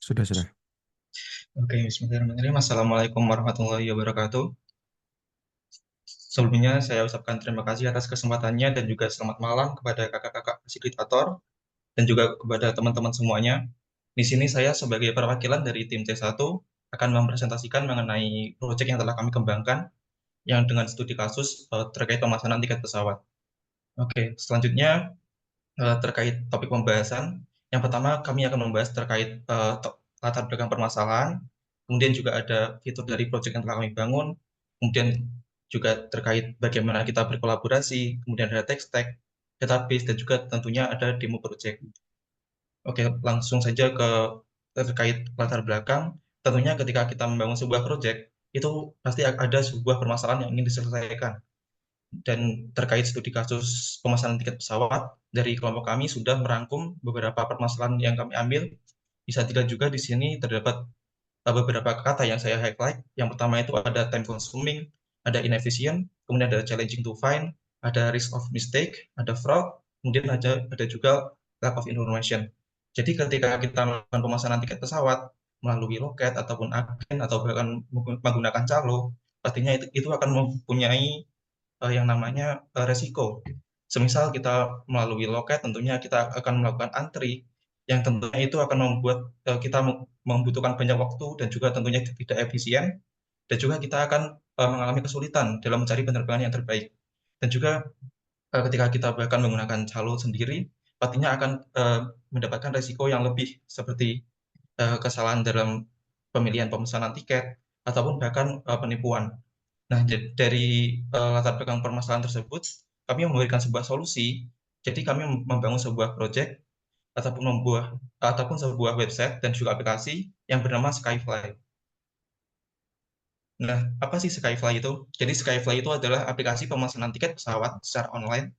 Sudah. Oke, bismillahirrahmanirrahim. Assalamualaikum warahmatullahi wabarakatuh. Sebelumnya saya ucapkan terima kasih atas kesempatannya dan juga selamat malam kepada kakak-kakak fasilitator dan juga kepada teman-teman semuanya. Di sini saya sebagai perwakilan dari tim C1 akan mempresentasikan mengenai proyek yang telah kami kembangkan yang dengan studi kasus terkait pemesanan tiket pesawat. Oke, selanjutnya terkait topik pembahasan. Yang pertama kami akan membahas terkait latar belakang permasalahan, kemudian juga ada fitur dari proyek yang telah kami bangun, kemudian juga terkait bagaimana kita berkolaborasi, kemudian ada tech stack, database, dan juga tentunya ada demo project. Oke, langsung saja ke terkait latar belakang. Tentunya ketika kita membangun sebuah proyek, itu pasti ada sebuah permasalahan yang ingin diselesaikan. Dan terkait studi kasus pemesanan tiket pesawat, dari kelompok kami sudah merangkum beberapa permasalahan yang kami ambil. Bisa dilihat juga di sini terdapat beberapa kata yang saya highlight. Yang pertama itu ada time consuming, ada inefficient, kemudian ada challenging to find, ada risk of mistake, ada fraud, kemudian ada juga lack of information. Jadi ketika kita melakukan pemesanan tiket pesawat melalui loket ataupun agen atau bahkan menggunakan calo, pastinya itu akan mempunyai yang namanya resiko. Semisal kita melalui loket, tentunya kita akan melakukan antri, yang tentunya itu akan membuat kita membutuhkan banyak waktu dan juga tentunya tidak efisien, dan juga kita akan mengalami kesulitan dalam mencari penerbangan yang terbaik. Dan juga ketika kita bahkan menggunakan calo sendiri, pastinya akan mendapatkan resiko yang lebih seperti kesalahan dalam pemilihan pemesanan tiket ataupun bahkan penipuan. Nah, dari latar belakang permasalahan tersebut, kami memberikan sebuah solusi. Jadi kami membangun sebuah proyek ataupun sebuah website dan juga aplikasi yang bernama Skyfly. Nah, apa sih Skyfly itu? Jadi Skyfly itu adalah aplikasi pemesanan tiket pesawat secara online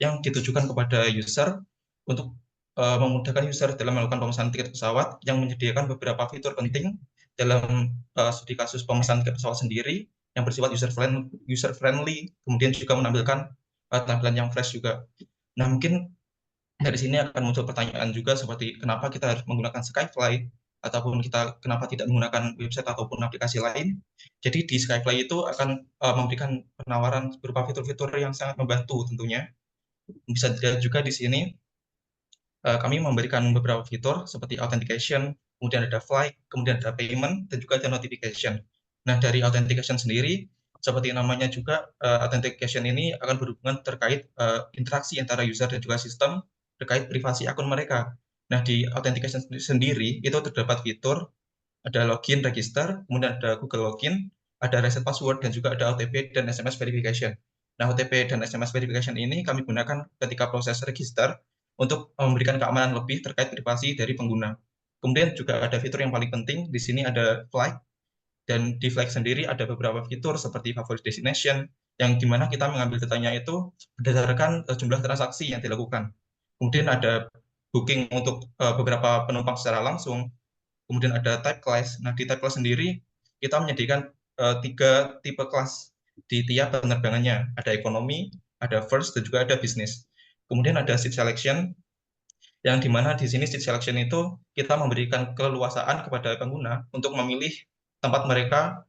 yang ditujukan kepada user untuk memudahkan user dalam melakukan pemesanan tiket pesawat, yang menyediakan beberapa fitur penting dalam studi kasus pemesanan tiket pesawat sendiri yang bersifat user friendly, kemudian juga menampilkan tampilan yang fresh juga. Nah, mungkin dari sini akan muncul pertanyaan juga seperti kenapa kita harus menggunakan Skyfly ataupun kita kenapa tidak menggunakan website ataupun aplikasi lain. Jadi di Skyfly itu akan memberikan penawaran berupa fitur-fitur yang sangat membantu tentunya. Bisa dilihat juga di sini kami memberikan beberapa fitur seperti authentication, kemudian ada flight, kemudian ada payment, dan juga ada notification. Nah, dari authentication sendiri, seperti namanya juga, authentication ini akan berhubungan terkait interaksi antara user dan juga sistem terkait privasi akun mereka. Nah, di authentication sendiri itu terdapat fitur ada login, register, kemudian ada Google Login, ada reset password, dan juga ada OTP dan SMS verification. Nah, OTP dan SMS verification ini kami gunakan ketika proses register untuk memberikan keamanan lebih terkait privasi dari pengguna. Kemudian juga ada fitur yang paling penting, di sini ada flight, dan di flight sendiri ada beberapa fitur seperti favorite destination, yang dimana kita mengambil datanya itu berdasarkan jumlah transaksi yang dilakukan. Kemudian ada booking untuk beberapa penumpang secara langsung, kemudian ada type class. Nah, di type class sendiri kita menyediakan tiga tipe kelas di tiap penerbangannya. Ada ekonomi, ada first, dan juga ada bisnis. Kemudian ada seat selection, yang dimana di sini seat selection itu kita memberikan keleluasaan kepada pengguna untuk memilih tempat mereka,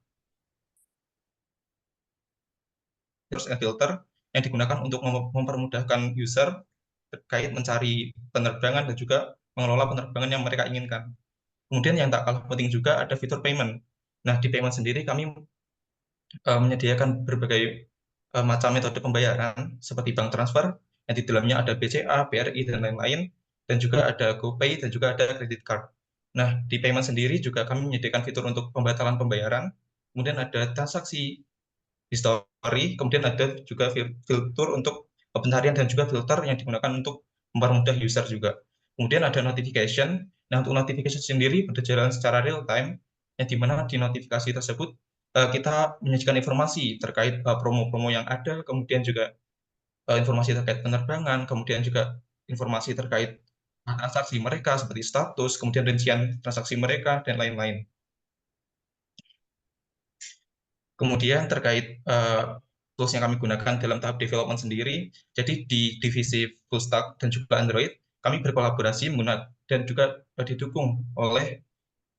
terus filter yang digunakan untuk mempermudahkan user terkait mencari penerbangan dan juga mengelola penerbangan yang mereka inginkan. Kemudian yang tak kalah penting juga ada fitur payment. Nah, di payment sendiri kami menyediakan berbagai macam metode pembayaran seperti bank transfer, yang di dalamnya ada BCA, BRI, dan lain-lain, dan juga ada GoPay, dan juga ada credit card. Nah, di payment sendiri juga kami menyediakan fitur untuk pembatalan pembayaran, kemudian ada transaksi history, kemudian ada juga fitur untuk pencarian dan juga filter yang digunakan untuk mempermudah user juga. Kemudian ada notification. Nah, untuk notification sendiri berjalan secara real time, yang dimana di notifikasi tersebut kita menyajikan informasi terkait promo-promo yang ada, kemudian juga informasi terkait penerbangan, kemudian juga informasi terkait transaksi mereka seperti status, kemudian rincian transaksi mereka, dan lain-lain. Kemudian terkait tools yang kami gunakan dalam tahap development sendiri, jadi di divisi full stack dan juga Android, kami berkolaborasi dan juga didukung oleh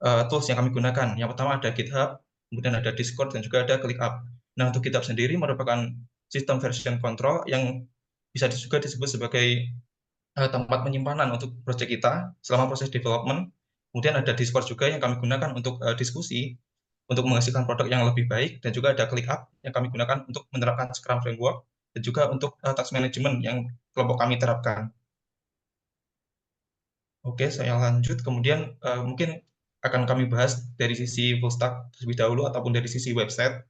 tools yang kami gunakan. Yang pertama ada GitHub, kemudian ada Discord, dan juga ada ClickUp. Nah, untuk GitHub sendiri merupakan sistem version control yang bisa juga disebut sebagai tempat penyimpanan untuk proyek kita selama proses development. Kemudian ada Discord juga yang kami gunakan untuk diskusi, untuk menghasilkan produk yang lebih baik, dan juga ada ClickUp yang kami gunakan untuk menerapkan Scrum Framework, dan juga untuk task management yang kelompok kami terapkan. Oke, saya lanjut. Kemudian mungkin akan kami bahas dari sisi full stack terlebih dahulu ataupun dari sisi website.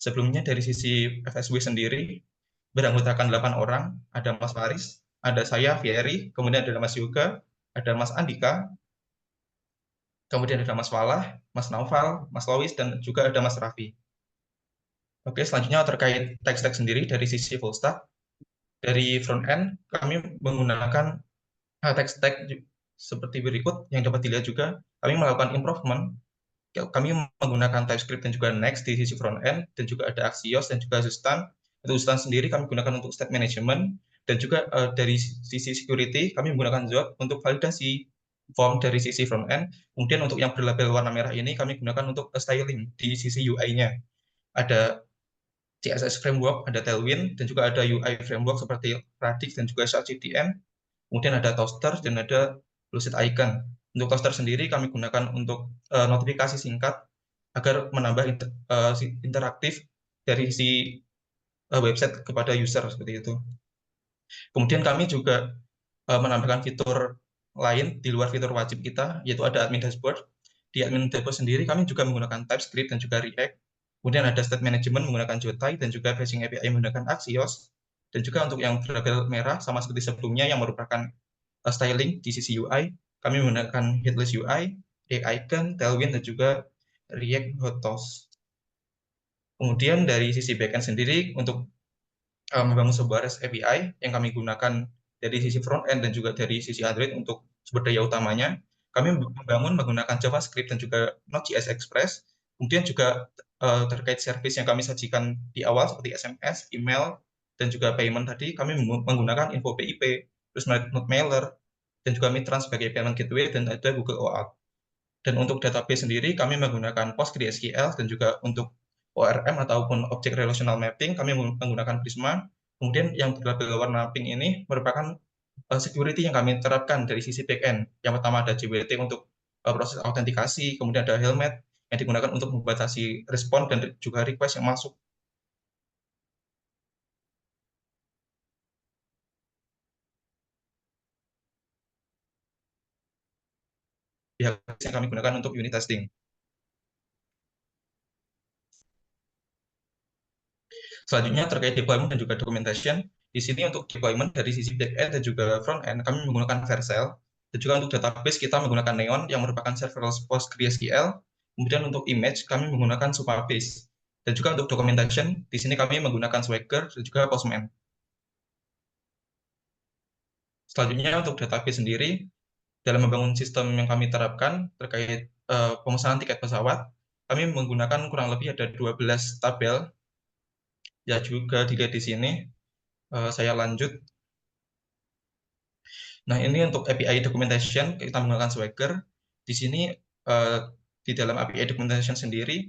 Sebelumnya dari sisi FSW sendiri beranggotakan 8 orang, ada Mas Faris, ada saya, Fieri, kemudian ada Mas Yoga, ada Mas Andika, kemudian ada Mas Falah, Mas Naufal, Mas Lois, dan juga ada Mas Raffi. Oke, selanjutnya terkait tech stack sendiri dari sisi full stack. Dari front end, kami menggunakan tech stack seperti berikut yang dapat dilihat juga. Kami melakukan improvement. Kami menggunakan TypeScript dan juga Next di sisi front end, dan juga ada Axios dan juga Zustan. Untuk Zustan sendiri kami gunakan untuk state management, dan juga dari sisi security kami menggunakan Zod untuk validasi form dari sisi front end. Kemudian untuk yang berlabel warna merah ini kami gunakan untuk styling di sisi UI-nya. Ada CSS framework, ada Tailwind, dan juga ada UI framework seperti Radix dan juga SharkCDN. Kemudian ada Toaster dan ada Lucid Icon. Untuk Toaster sendiri kami gunakan untuk notifikasi singkat agar menambah interaktif dari si website kepada user seperti itu. Kemudian kami juga menambahkan fitur lain di luar fitur wajib kita, yaitu ada admin dashboard. Di admin dashboard sendiri kami juga menggunakan TypeScript dan juga React. Kemudian ada state management menggunakan Jotai dan juga fetching API menggunakan Axios. Dan juga untuk yang berlabel merah sama seperti sebelumnya yang merupakan styling di sisi UI, kami menggunakan Headless UI, Icon, Tailwind, dan juga React Hot. Kemudian dari sisi backend sendiri untuk membangun sebuah REST API yang kami gunakan dari sisi front end dan juga dari sisi Android untuk sumber daya utamanya, kami membangun menggunakan JavaScript dan juga Node.js Express. Kemudian juga terkait service yang kami sajikan di awal seperti SMS, email, dan juga payment tadi, kami menggunakan Info PIP, terus Node Mailer, dan juga Mitrans sebagai payment gateway, dan ada Google OAuth. Dan untuk database sendiri, kami menggunakan PostgreSQL, dan juga untuk ORM ataupun Object Relational Mapping, kami menggunakan Prisma. Kemudian yang berlabel warna pink ini merupakan security yang kami terapkan dari sisi backend. Yang pertama ada JWT untuk proses autentikasi, kemudian ada Helmet yang digunakan untuk membatasi respon dan juga request yang masuk. Yang kami gunakan untuk unit testing. Selanjutnya terkait deployment dan juga documentation, di sini untuk deployment dari sisi back-end dan juga front-end, kami menggunakan Vercel, dan juga untuk database kita menggunakan Neon yang merupakan serverless PostgreSQL, kemudian untuk image kami menggunakan Supabase, dan juga untuk documentation, di sini kami menggunakan Swagger dan juga Postman. Selanjutnya untuk database sendiri, dalam membangun sistem yang kami terapkan terkait pemesanan tiket pesawat, kami menggunakan kurang lebih ada 12 tabel, ya juga dilihat di sini. Saya lanjut. Nah, ini untuk API documentation kita menggunakan Swagger. Di sini di dalam API documentation sendiri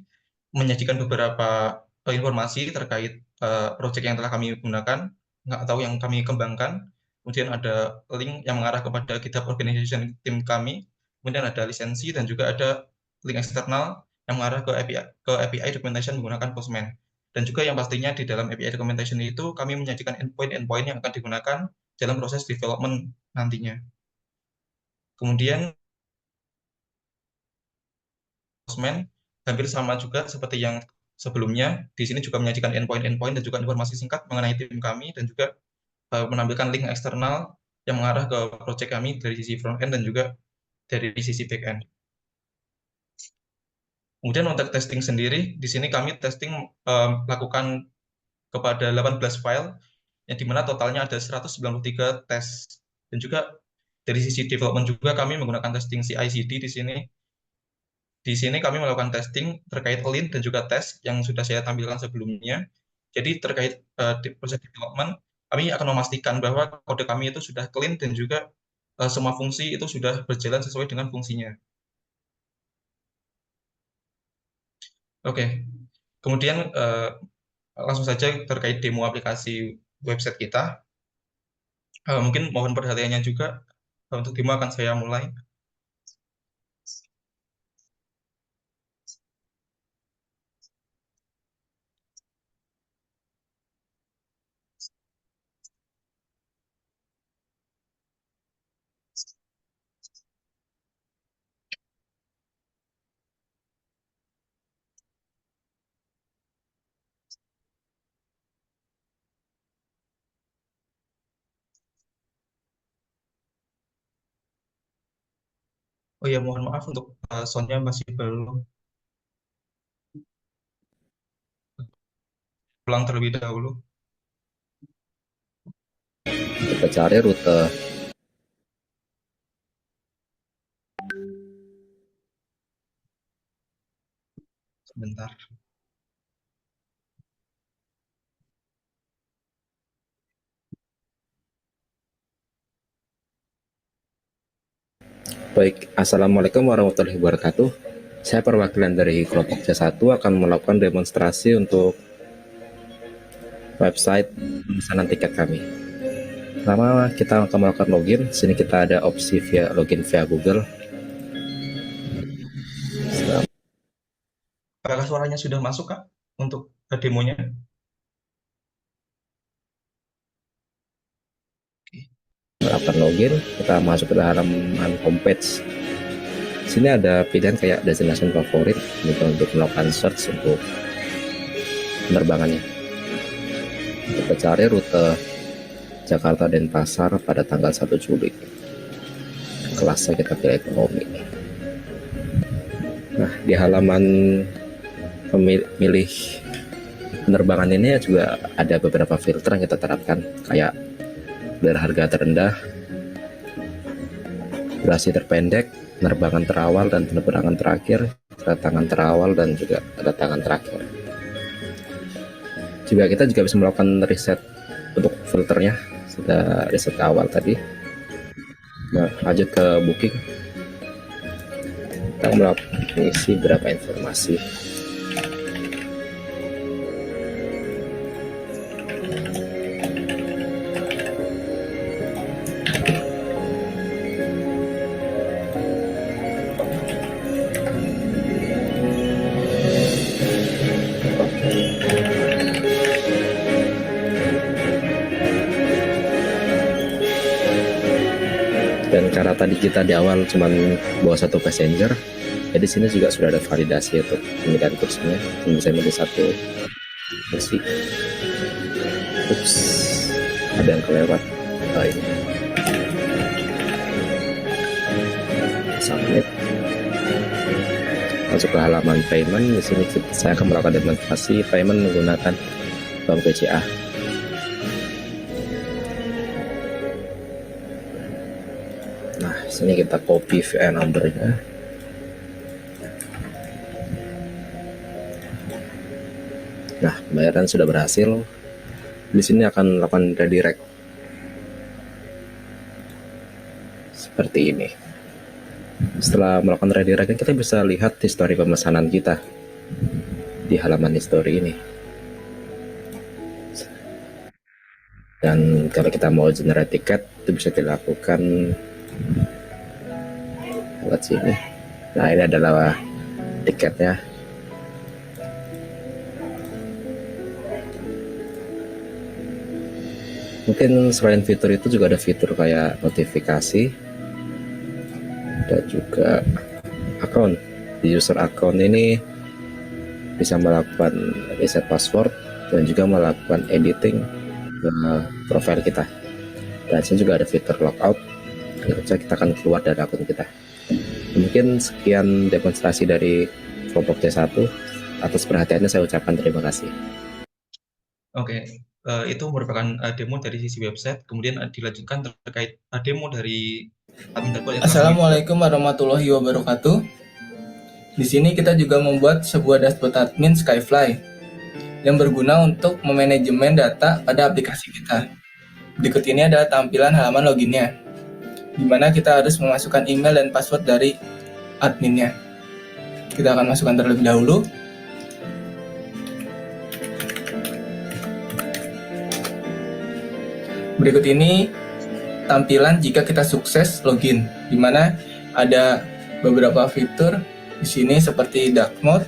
menyajikan beberapa informasi terkait project yang telah kami gunakan atau yang kami kembangkan. Kemudian ada link yang mengarah kepada GitHub organization tim kami. Kemudian ada lisensi dan juga ada link eksternal yang mengarah ke API documentation menggunakan Postman. Dan juga yang pastinya di dalam API documentation itu kami menyajikan endpoint-endpoint yang akan digunakan dalam proses development nantinya. Kemudian Postman hampir sama juga seperti yang sebelumnya. Di sini juga menyajikan endpoint-endpoint dan juga informasi singkat mengenai tim kami dan juga menampilkan link eksternal yang mengarah ke project kami dari sisi front end dan juga dari sisi back end. Kemudian untuk testing sendiri, di sini kami testing lakukan kepada 18 file, yang dimana totalnya ada 193 tes. Dan juga dari sisi development juga kami menggunakan testing CI/CD di sini. Di sini kami melakukan testing terkait lint dan juga tes yang sudah saya tampilkan sebelumnya. Jadi terkait proses development, kami akan memastikan bahwa kode kami itu sudah clean dan juga semua fungsi itu sudah berjalan sesuai dengan fungsinya. Oke, kemudian langsung saja terkait demo aplikasi website kita. Mungkin mohon perhatiannya juga, untuk demo akan saya mulai. Oh ya, mohon maaf untuk soundnya masih belum pulang terlebih dahulu. Kita cari rute. Sebentar. Baik, Assalamualaikum warahmatullahi wabarakatuh. Saya perwakilan dari kelompok C1 akan melakukan demonstrasi untuk website pemesanan tiket kami. Pertama, kita akan melakukan login. Sini kita ada opsi via login via Google. Apakah suaranya sudah masuk, Kak, untuk demonya? Melakukan login, kita masuk ke halaman homepage. Sini ada pilihan kayak destination favorit untuk melakukan search untuk penerbangannya. Kita cari rute Jakarta Denpasar pada tanggal 1 Juli. Kelasnya kita pilih ekonomi. Nah, di halaman pemilih penerbangan ini juga ada beberapa filter yang kita terapkan, kayak dari harga terendah, durasi terpendek, penerbangan terawal dan penerbangan terakhir, kedatangan terawal dan juga kedatangan terakhir. Juga kita juga bisa melakukan riset untuk filternya, sudah riset awal tadi. Nah, lanjut ke booking. Kita melakukan isi beberapa informasi. Dan karena tadi kita di awal cuma bawa satu passenger, jadi sini juga sudah ada validasi untuk pemilihan kursinya. Bisa milih satu kursi. Ups, ada yang kelewat. Nah, ini submit. Masuk ke halaman payment. Di sini saya akan melakukan demonstrasi payment menggunakan bank BCA. Nah, sini kita copy VN number-nya. Nah, pembayaran sudah berhasil. Di sini akan melakukan redirect seperti ini. Setelah melakukan redirect, kita bisa lihat histori pemesanan kita di halaman histori ini. Dan kalau kita mau generate tiket, itu bisa dilakukan lewat sini. Nah, ini adalah tiketnya. Mungkin selain fitur itu juga ada fitur kayak notifikasi dan juga account. Di user account ini bisa melakukan reset password dan juga melakukan editing ke profile kita. Dan sini juga ada fitur logout. Kita akan keluar dari akun kita. Mungkin sekian demonstrasi dari kelompok C1. Atas perhatiannya saya ucapkan terima kasih. Oke, itu merupakan demo dari sisi website, kemudian dilanjutkan terkait demo dari admin dashboard yang telah kami buat. Assalamualaikum warahmatullahi wabarakatuh. Di sini kita juga membuat sebuah dashboard admin Skyfly yang berguna untuk memanajemen data pada aplikasi kita. Berikut ini adalah tampilan halaman loginnya, di mana kita harus memasukkan email dan password dari adminnya. Kita akan masukkan terlebih dahulu. Berikut ini tampilan jika kita sukses login, di mana ada beberapa fitur di sini seperti dark mode,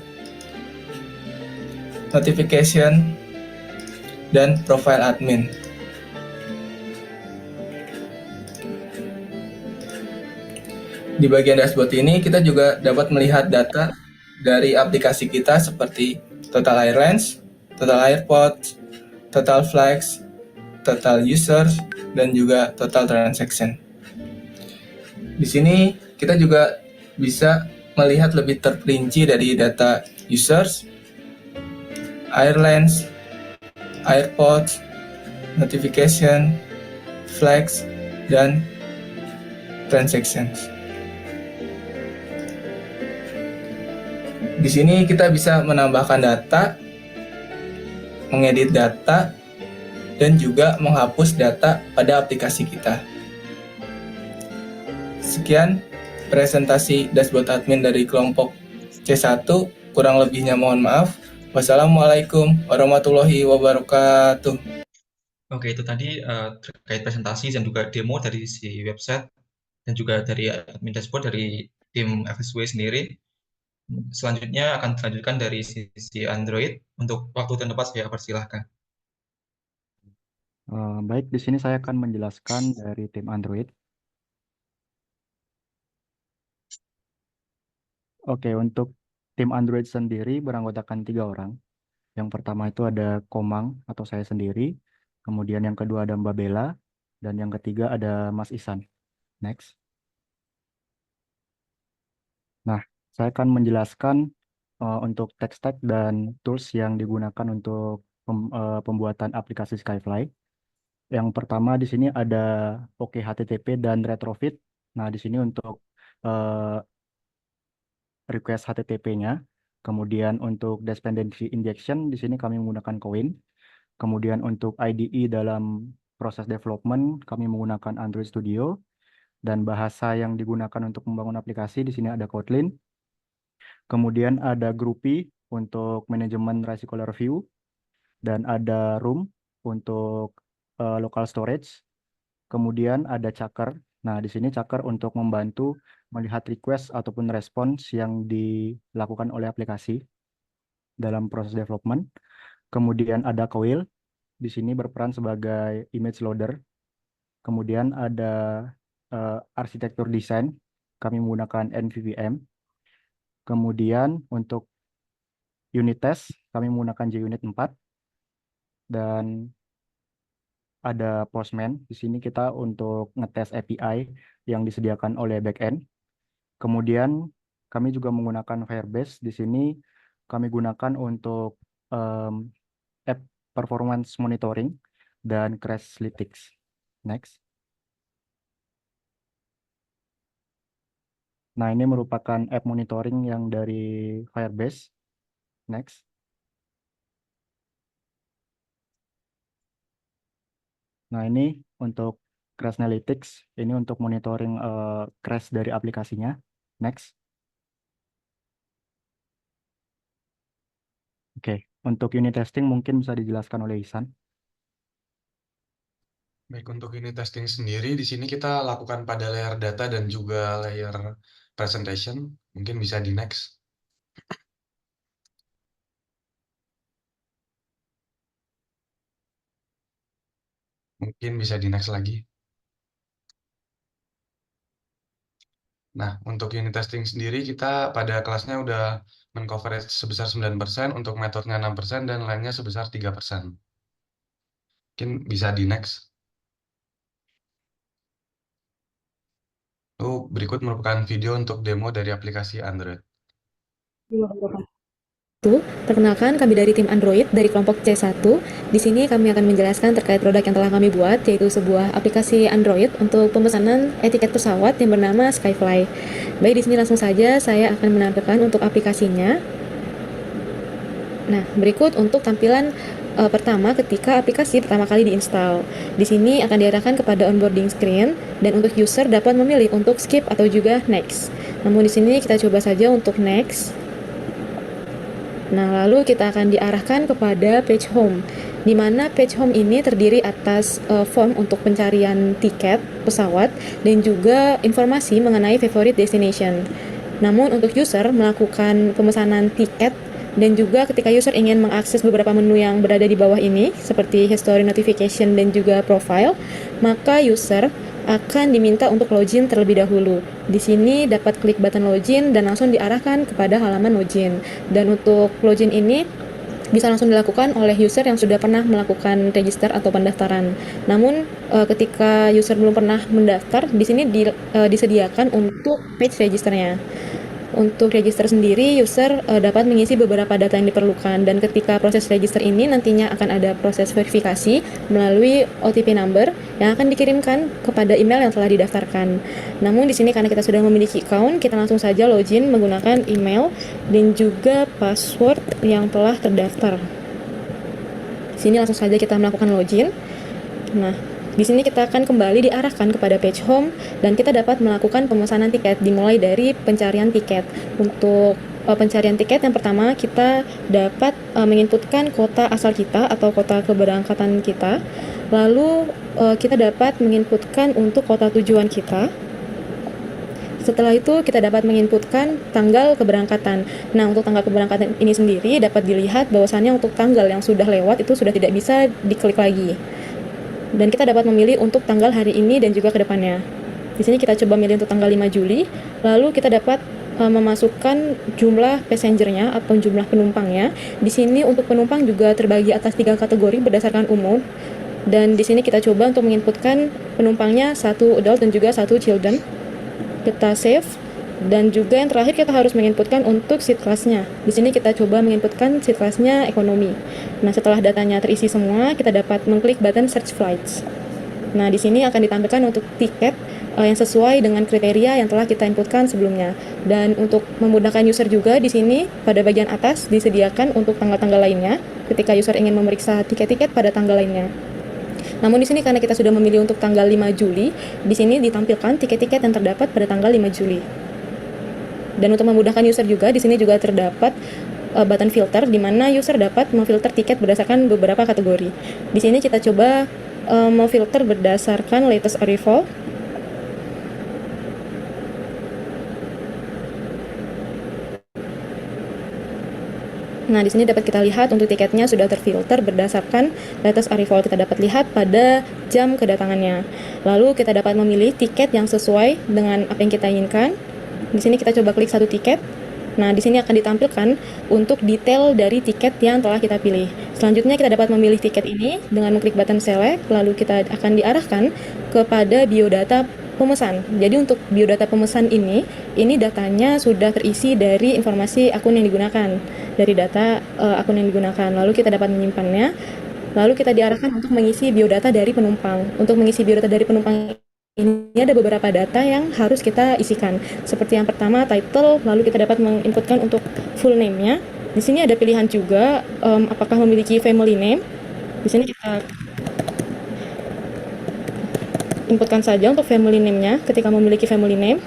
notification, dan profile admin. Di bagian dashboard ini kita juga dapat melihat data dari aplikasi kita seperti total airlines, total airports, total flights, total users, dan juga total transaction. Di sini kita juga bisa melihat lebih terperinci dari data users, airlines, airports, notification, flags, dan transactions. Di sini kita bisa menambahkan data, mengedit data, dan juga menghapus data pada aplikasi kita. Sekian presentasi dashboard admin dari kelompok C1, kurang lebihnya mohon maaf. Wassalamualaikum warahmatullahi wabarakatuh. Oke, itu tadi terkait presentasi dan juga demo dari si website dan juga dari admin dashboard dari tim FSW sendiri. Selanjutnya akan dilanjutkan dari sisi Android. Untuk waktu dan tempat saya persilahkan. Baik, di sini saya akan menjelaskan dari tim Android. Oke, untuk tim Android sendiri beranggotakan 3 orang. Yang pertama itu ada Komang atau saya sendiri, kemudian yang kedua ada Mbak Bella, dan yang ketiga ada Mas Isan. Next. Nah, saya akan menjelaskan untuk tech stack dan tools yang digunakan untuk pembuatan aplikasi Skyfly. Yang pertama di sini ada OKHTTP dan Retrofit. Nah, di sini untuk request HTTP-nya. Kemudian untuk dependency injection di sini kami menggunakan Koin. Kemudian untuk IDE dalam proses development kami menggunakan Android Studio. Dan bahasa yang digunakan untuk membangun aplikasi di sini ada Kotlin. Kemudian ada Groupy untuk manajemen resiko review. Dan ada Room untuk local storage. Kemudian ada Chakr. Nah, di sini Chakr untuk membantu melihat request ataupun respons yang dilakukan oleh aplikasi dalam proses development. Kemudian ada Coil. Di sini berperan sebagai image loader. Kemudian ada arsitektur desain, kami menggunakan NVVM. Kemudian untuk unit test, kami menggunakan JUnit 4. Dan ada Postman. Di sini kita untuk ngetes API yang disediakan oleh backend. Kemudian kami juga menggunakan Firebase. Di sini kami gunakan untuk app performance monitoring dan Crashlytics. Next. Nah, ini merupakan app monitoring yang dari Firebase. Next. Nah, ini untuk Crashlytics. Ini untuk monitoring crash dari aplikasinya. Next. Oke, untuk unit testing mungkin bisa dijelaskan oleh Ihsan. Baik, untuk unit testing sendiri di sini kita lakukan pada layer data dan juga layer presentation. Mungkin bisa di next. Mungkin bisa di next lagi. Nah, untuk unit testing sendiri kita pada kelasnya udah men-coverage sebesar 9%, untuk metodenya 6%, dan lainnya sebesar 3%. Mungkin bisa di next. Berikut merupakan video untuk demo dari aplikasi Android. Perkenalkan, kami dari tim Android dari kelompok C1. Di sini kami akan menjelaskan terkait produk yang telah kami buat, yaitu sebuah aplikasi Android untuk pemesanan etiket pesawat yang bernama Skyfly. Baik, di sini langsung saja saya akan menampilkan untuk aplikasinya. Nah, berikut untuk tampilan pertama ketika aplikasi pertama kali diinstal. Di sini akan diarahkan kepada onboarding screen dan untuk user dapat memilih untuk skip atau juga next. Namun di sini kita coba saja untuk next. Nah, lalu kita akan diarahkan kepada page home. di mana page home ini terdiri atas form untuk pencarian tiket pesawat dan juga informasi mengenai favorite destination. Namun untuk user melakukan pemesanan tiket dan juga ketika user ingin mengakses beberapa menu yang berada di bawah ini seperti history, notification, dan juga profile, maka user akan diminta untuk login terlebih dahulu. Di sini dapat klik button login dan langsung diarahkan kepada halaman login. Dan untuk login ini bisa langsung dilakukan oleh user yang sudah pernah melakukan register atau pendaftaran. Namun ketika user belum pernah mendaftar, di sini disediakan untuk page registernya. Untuk register sendiri, user dapat mengisi beberapa data yang diperlukan, dan ketika proses register ini nantinya akan ada proses verifikasi melalui OTP number yang akan dikirimkan kepada email yang telah didaftarkan. Namun di sini karena kita sudah memiliki account, kita langsung saja login menggunakan email dan juga password yang telah terdaftar. Di sini langsung saja kita melakukan login. Nah, di sini kita akan kembali diarahkan kepada page home dan kita dapat melakukan pemesanan tiket dimulai dari pencarian tiket. Untuk pencarian tiket yang pertama kita dapat menginputkan kota asal kita atau kota keberangkatan kita. Lalu kita dapat menginputkan untuk kota tujuan kita. Setelah itu kita dapat menginputkan tanggal keberangkatan. Nah, untuk tanggal keberangkatan ini sendiri dapat dilihat bahwasannya untuk tanggal yang sudah lewat itu sudah tidak bisa diklik lagi. Dan kita dapat memilih untuk tanggal hari ini dan juga ke depannya. Di sini kita coba milih untuk tanggal 5 Juli, lalu kita dapat memasukkan jumlah passengernya atau jumlah penumpangnya. Di sini untuk penumpang juga terbagi atas 3 kategori berdasarkan umur. Dan di sini kita coba untuk menginputkan penumpangnya 1 adult dan juga 1 children. Kita save. Dan juga yang terakhir kita harus menginputkan untuk seat class-nya. Di sini kita coba menginputkan seat class-nya ekonomi. Nah, setelah datanya terisi semua, kita dapat mengklik button search flights. Nah, di sini akan ditampilkan untuk tiket yang sesuai dengan kriteria yang telah kita inputkan sebelumnya. Dan untuk memudahkan user juga, di sini pada bagian atas disediakan untuk tanggal-tanggal lainnya ketika user ingin memeriksa tiket-tiket pada tanggal lainnya. Namun di sini karena kita sudah memilih untuk tanggal 5 Juli, di sini ditampilkan tiket-tiket yang terdapat pada tanggal 5 Juli. Dan untuk memudahkan user juga, di sini juga terdapat button filter di mana user dapat memfilter tiket berdasarkan beberapa kategori. Di sini kita coba memfilter berdasarkan latest arrival. Nah, di sini dapat kita lihat untuk tiketnya sudah terfilter berdasarkan latest arrival. Kita dapat lihat pada jam kedatangannya. Lalu kita dapat memilih tiket yang sesuai dengan apa yang kita inginkan. Di sini kita coba klik satu tiket. Nah, di sini akan ditampilkan untuk detail dari tiket yang telah kita pilih. Selanjutnya kita dapat memilih tiket ini dengan mengklik button select, lalu kita akan diarahkan kepada biodata pemesan. Jadi untuk biodata pemesan ini datanya sudah terisi dari informasi akun yang digunakan, dari data akun yang digunakan. Lalu kita dapat menyimpannya. Lalu kita diarahkan untuk mengisi biodata dari penumpang. Untuk mengisi biodata dari penumpang ini ada beberapa data yang harus kita isikan. Seperti yang pertama title, lalu kita dapat menginputkan untuk full name-nya. Di sini ada pilihan juga apakah memiliki family name. Di sini kita inputkan saja untuk family name-nya ketika memiliki family name.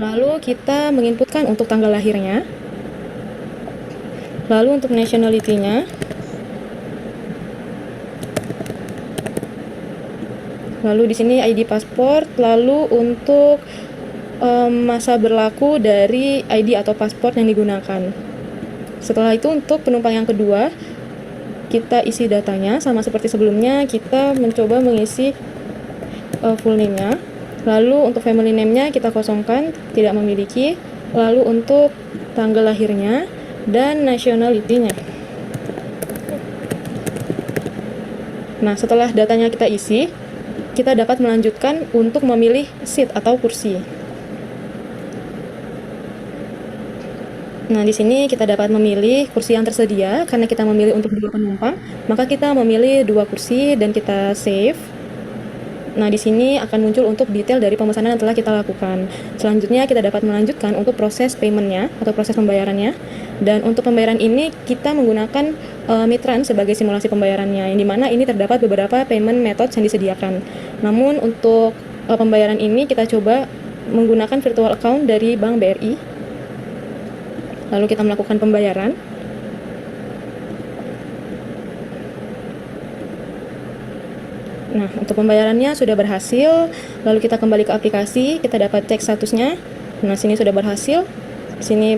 Lalu kita menginputkan untuk tanggal lahirnya. Lalu untuk nationality-nya. Lalu di sini ID paspor, lalu untuk masa berlaku dari ID atau paspor yang digunakan. Setelah itu untuk penumpang yang kedua, kita isi datanya sama seperti sebelumnya, kita mencoba mengisi full name-nya. Lalu untuk family name-nya kita kosongkan, tidak memiliki. Lalu untuk tanggal lahirnya dan nationality-nya. Nah, setelah datanya kita isi, kita dapat melanjutkan untuk memilih seat atau kursi. Nah, di sini kita dapat memilih kursi yang tersedia. Karena kita memilih untuk 2 penumpang, maka kita memilih 2 kursi dan kita save. Nah, di sini akan muncul untuk detail dari pemesanan yang telah kita lakukan. Selanjutnya kita dapat melanjutkan untuk proses payment-nya atau proses pembayarannya. Dan untuk pembayaran ini kita menggunakan Mitran sebagai simulasi pembayarannya, yang dimana ini terdapat beberapa payment methods yang disediakan. Namun untuk pembayaran ini kita coba menggunakan virtual account dari Bank BRI. Lalu kita melakukan pembayaran. Nah, untuk pembayarannya sudah berhasil, lalu kita kembali ke aplikasi, kita dapat cek statusnya. Nah, sini sudah berhasil. Sini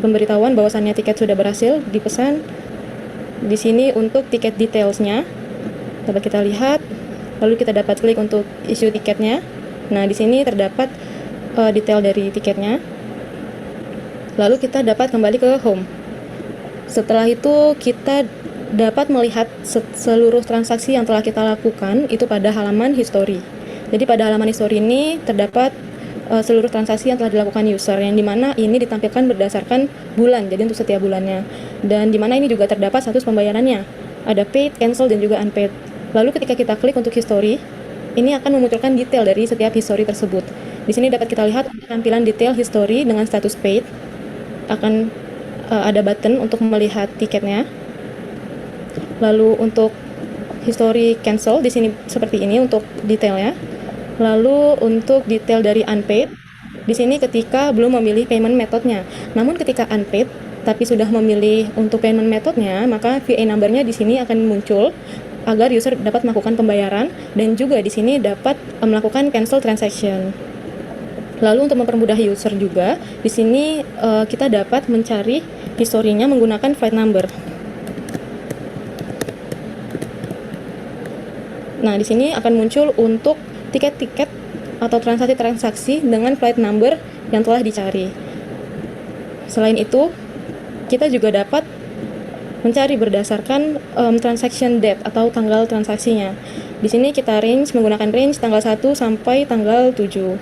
pemberitahuan bahwasannya tiket sudah berhasil dipesan. Di sini untuk tiket detailsnya dapat kita lihat. Lalu kita dapat klik untuk issue tiketnya. Nah, di sini terdapat detail dari tiketnya. Lalu kita dapat kembali ke home. Setelah itu kita dapat melihat seluruh transaksi yang telah kita lakukan itu pada halaman history. Jadi pada halaman history ini terdapat seluruh transaksi yang telah dilakukan user, yang dimana ini ditampilkan berdasarkan bulan, jadi untuk setiap bulannya. Dan dimana ini juga terdapat status pembayarannya. Ada paid, cancel, dan juga unpaid. Lalu ketika kita klik untuk history, ini akan memunculkan detail dari setiap history tersebut. Di sini dapat kita lihat tampilan detail history dengan status paid. Akan ada button untuk melihat tiketnya. Lalu untuk history cancel di sini seperti ini untuk detailnya. Lalu untuk detail dari unpaid di sini ketika belum memilih payment methodnya. Namun ketika unpaid tapi sudah memilih untuk payment methodnya, maka VA number-nya di sini akan muncul agar user dapat melakukan pembayaran dan juga di sini dapat melakukan cancel transaction. Lalu untuk mempermudah user juga, di sini kita dapat mencari historinya menggunakan flight number. Nah, di sini akan muncul untuk tiket-tiket atau transaksi-transaksi dengan flight number yang telah dicari. Selain itu, kita juga dapat mencari berdasarkan transaction date atau tanggal transaksinya. Di sini kita menggunakan range tanggal 1 sampai tanggal 7.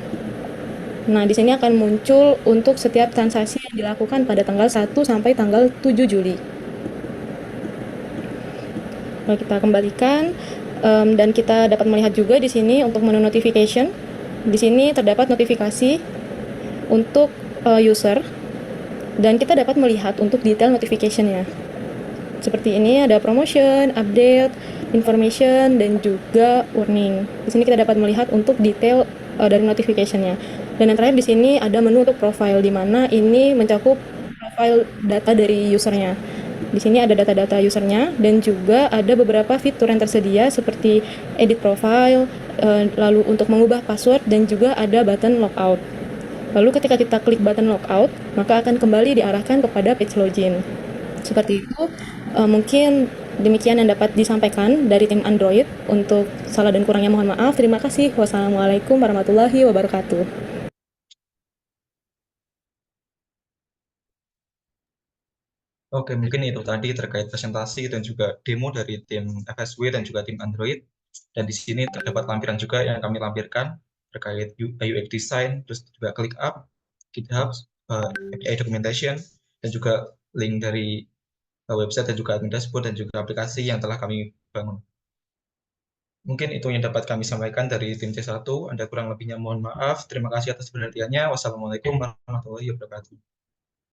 Nah, di sini akan muncul untuk setiap transaksi yang dilakukan pada tanggal 1 sampai tanggal 7 Juli. Lalu kita kembalikan. Dan kita dapat melihat juga di sini untuk menu notification. Di sini terdapat notifikasi untuk user dan kita dapat melihat untuk detail notification-nya. Seperti ini ada promotion, update, information, dan juga warning. Di sini kita dapat melihat untuk detail dari notification-nya. Dan yang terakhir di sini ada menu untuk profile, di mana ini mencakup profile data dari usernya. Di sini ada data-data usernya dan juga ada beberapa fitur yang tersedia seperti edit profile, lalu untuk mengubah password dan juga ada button logout. Lalu ketika kita klik button logout, maka akan kembali diarahkan kepada page login. Seperti itu, mungkin demikian yang dapat disampaikan dari tim Android. Untuk salah dan kurangnya mohon maaf. Terima kasih. Wassalamualaikum warahmatullahi wabarakatuh. Oke, mungkin itu tadi terkait presentasi dan juga demo dari tim FSW dan juga tim Android. Dan di sini terdapat lampiran juga yang kami lampirkan terkait UX design, terus juga ClickUp, GitHub, API documentation, dan juga link dari website dan juga admin dashboard dan juga aplikasi yang telah kami bangun. Mungkin itu yang dapat kami sampaikan dari tim C1. Ada kurang lebihnya mohon maaf. Terima kasih atas perhatiannya. Wassalamualaikum warahmatullahi wabarakatuh.